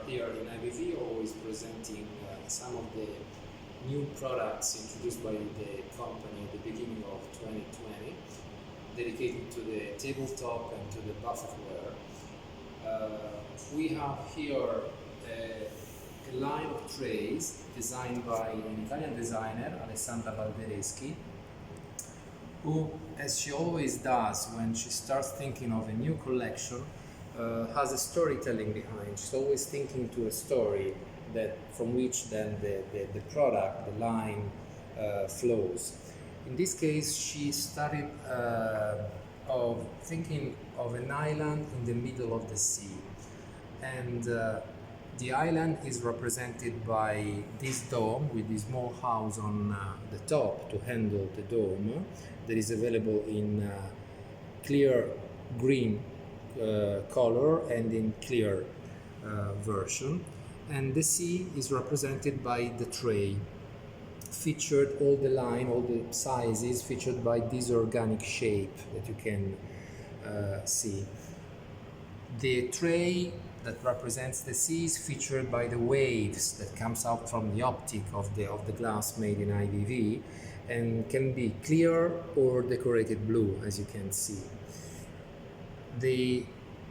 here in IVV always presenting some of the new products introduced by the company at the beginning of 2020, dedicated to the tabletop and to the buffetware. We have here a line of trays designed by an Italian designer, Alessandra Baldereschi, who, as she always does when she starts thinking of a new collection, has a storytelling behind. She's always thinking to a story that from which then the product, the line flows. In this case, she started of thinking of an island in the middle of the sea, and the island is represented by this dome with this small house on the top to handle the dome that is available in clear green color and in clear version, and the sea is represented by the tray, featured all the line, all the sizes featured by this organic shape that you can see. The tray that represents the sea is featured by the waves that comes out from the optic of the glass made in IVV, and can be clear or decorated blue, as you can see. The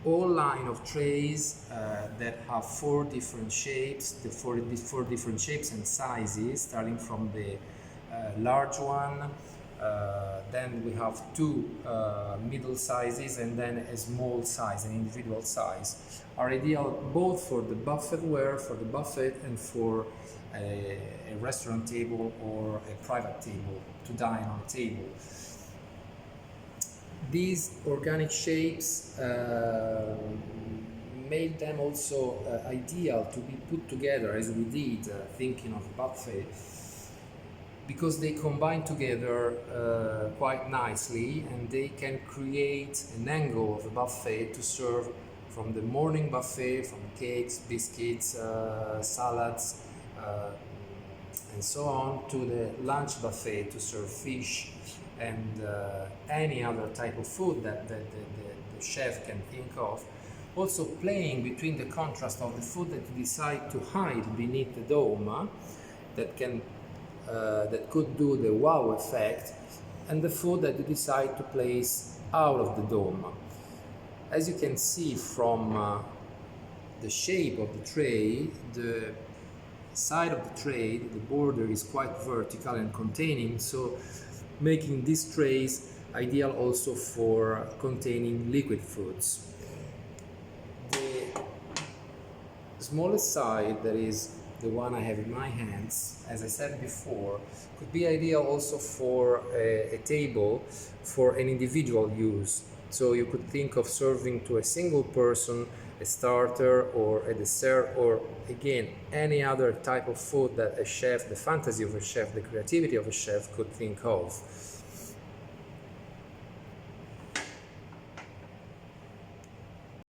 whole line of trays that have four different shapes, four different shapes and sizes, starting from the large one, then we have two middle sizes, and then a small size, an individual size, are ideal both for the buffetware, for the buffet, and for a restaurant table or a private table to dine on a table. These organic shapes made them also ideal to be put together, as we did, thinking of a buffet, because they combine together quite nicely, and they can create an angle of a buffet to serve from the morning buffet, from cakes, biscuits, salads, and so on, to the lunch buffet to serve fish and any other type of food that the chef can think of. Also playing between the contrast of the food that you decide to hide beneath the dome, that could do the wow effect, and the food that you decide to place out of the dome. As you can see from the shape of the tray, the side of the tray, the border is quite vertical and containing, so making these trays ideal also for containing liquid foods. The smallest side, that is the one I have in my hands, as I said before, could be ideal also for a table for an individual use. So you could think of serving to a single person a starter or a dessert, or again any other type of food that a chef, the fantasy of a chef, the creativity of a chef could think of.